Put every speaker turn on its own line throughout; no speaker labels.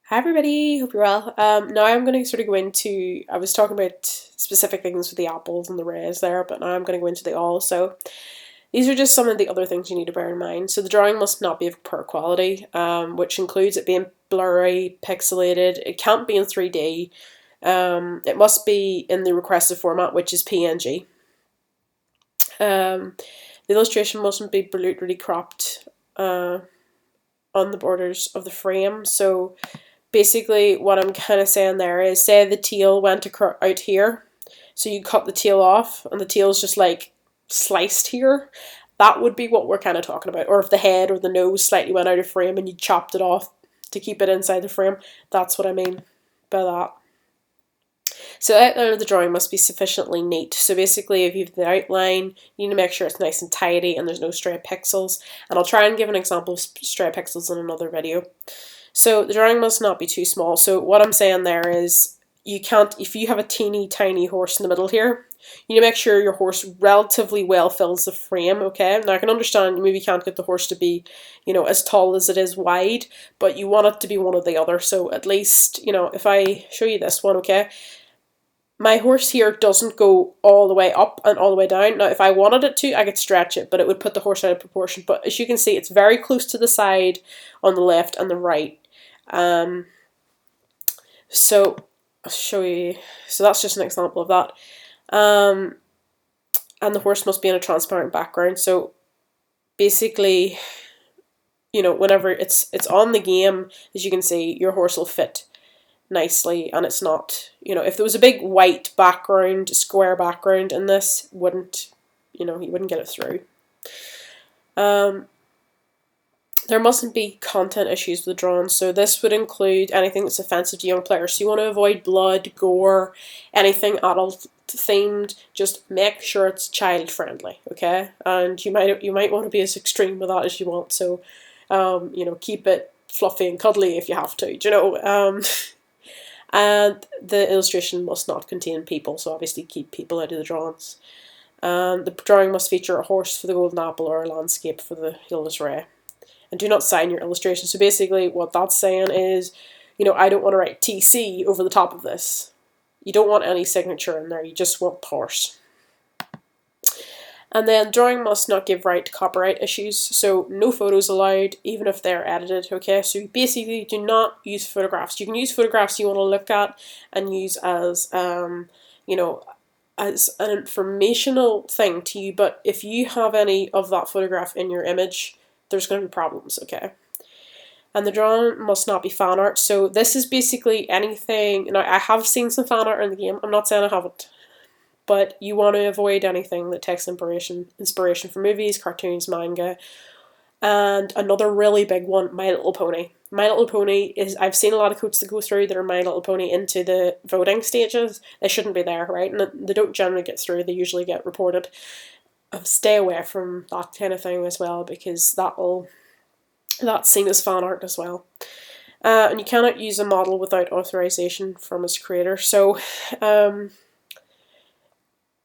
Hi everybody, hope you're well. Now I'm going to sort of go into, I was talking about specific things for the apples and the rays there, but now I'm going to go into the all. So these are just some of the other things you need to bear in mind. So the drawing must not be of poor quality, which includes it being blurry, pixelated. It can't be in 3D. It must be in the requested format, which is PNG. The illustration mustn't be brutally cropped on the borders of the frame. So basically what I'm kind of saying there is, say the tail went out here, so you cut the tail off and the tail's just like sliced here. That would be what we're kind of talking about. Or if the head or the nose slightly went out of frame and you chopped it off to keep it inside the frame, that's what I mean by that. So the outline of the drawing must be sufficiently neat. So basically, if you have the outline, you need to make sure it's nice and tidy and there's no stray pixels. And I'll try and give an example of stray pixels in another video. So the drawing must not be too small. So what I'm saying there is, you can't, if you have a teeny tiny horse in the middle here, you need to make sure your horse relatively well fills the frame, okay? Now I can understand you maybe can't get the horse to be, as tall as it is wide, but you want it to be one or the other. So at least, if I show you this one, okay? My horse here doesn't go all the way up and all the way down. Now, if I wanted it to, I could stretch it, but it would put the horse out of proportion. But as you can see, it's very close to the side on the left and the right. So I'll show you. So that's just an example of that. And the horse must be in a transparent background. So basically, whenever it's on the game, as you can see, your horse will fit nicely, and it's not, if there was a big white background, square background in this, you wouldn't get it through. There mustn't be content issues with the drawing, so this would include anything that's offensive to young players. So you want to avoid blood, gore, anything adult themed. Just make sure it's child friendly, okay? And you might want to be as extreme with that as you want. So, keep it fluffy and cuddly if you have to. And the illustration must not contain people, so obviously keep people out of the drawings. The drawing must feature a horse for the golden apple or a landscape for the helios ray. And do not sign your illustration. So basically what that's saying is, I don't want to write TC over the top of this. You don't want any signature in there, you just want horse. And then drawing must not give right to copyright issues, so no photos allowed, even if they're edited, okay? So you basically do not use photographs. You can use photographs you want to look at and use as, as an informational thing to you, but if you have any of that photograph in your image, there's going to be problems, okay? And the drawing must not be fan art. So this is basically anything, I have seen some fan art in the game, I'm not saying I haven't, but you want to avoid anything that takes inspiration from movies, cartoons, manga. And another really big one, My Little Pony. My Little Pony I've seen a lot of codes that go through that are My Little Pony into the voting stages. They shouldn't be there, right? And they don't generally get through, they usually get reported. Stay away from that kind of thing as well, because that's seen as fan art as well. And you cannot use a model without authorization from its creator. So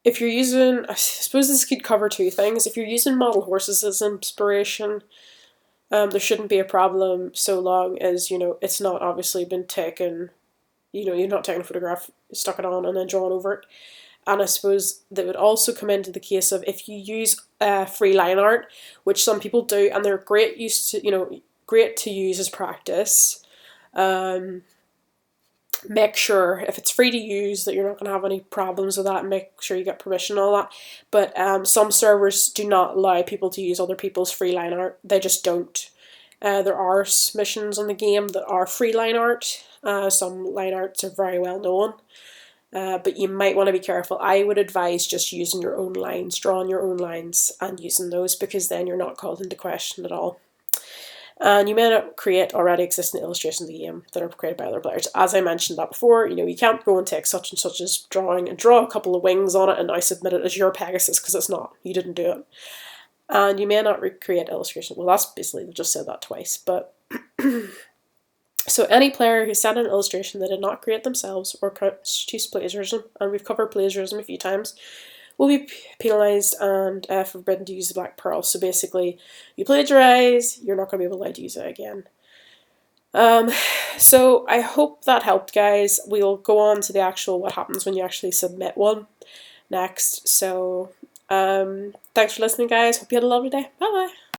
if you're using, I suppose this could cover two things. If you're using model horses as inspiration, there shouldn't be a problem so long as, it's not obviously been taken, you're not taking a photograph, stuck it on and then drawn over it. And I suppose that would also come into the case of if you use free line art, which some people do, and they're great to use as practice. Make sure if it's free to use that you're not going to have any problems with that, and make sure you get permission and all that. But some servers do not allow people to use other people's free line art. They just don't. There are missions on the game that are free line art. Some line arts are very well known. But you might want to be careful. I would advise just using your own lines, drawing your own lines and using those, because then you're not called into question at all. And you may not create already existing illustrations of the game that are created by other players. As I mentioned that before, you can't go and take such and such as drawing and draw a couple of wings on it and now submit it as your Pegasus, because it's not. You didn't do it. And you may not recreate illustrations. Well, that's basically, they just said that twice. But so any player who sent an illustration they did not create themselves or constitutes plagiarism, and we've covered plagiarism a few times, will be penalised and forbidden to use the Black Pearl. So basically, you plagiarise, you're not going to be allowed to use it again. So I hope that helped, guys. We'll go on to the actual what happens when you actually submit one next. So thanks for listening, guys. Hope you had a lovely day. Bye bye.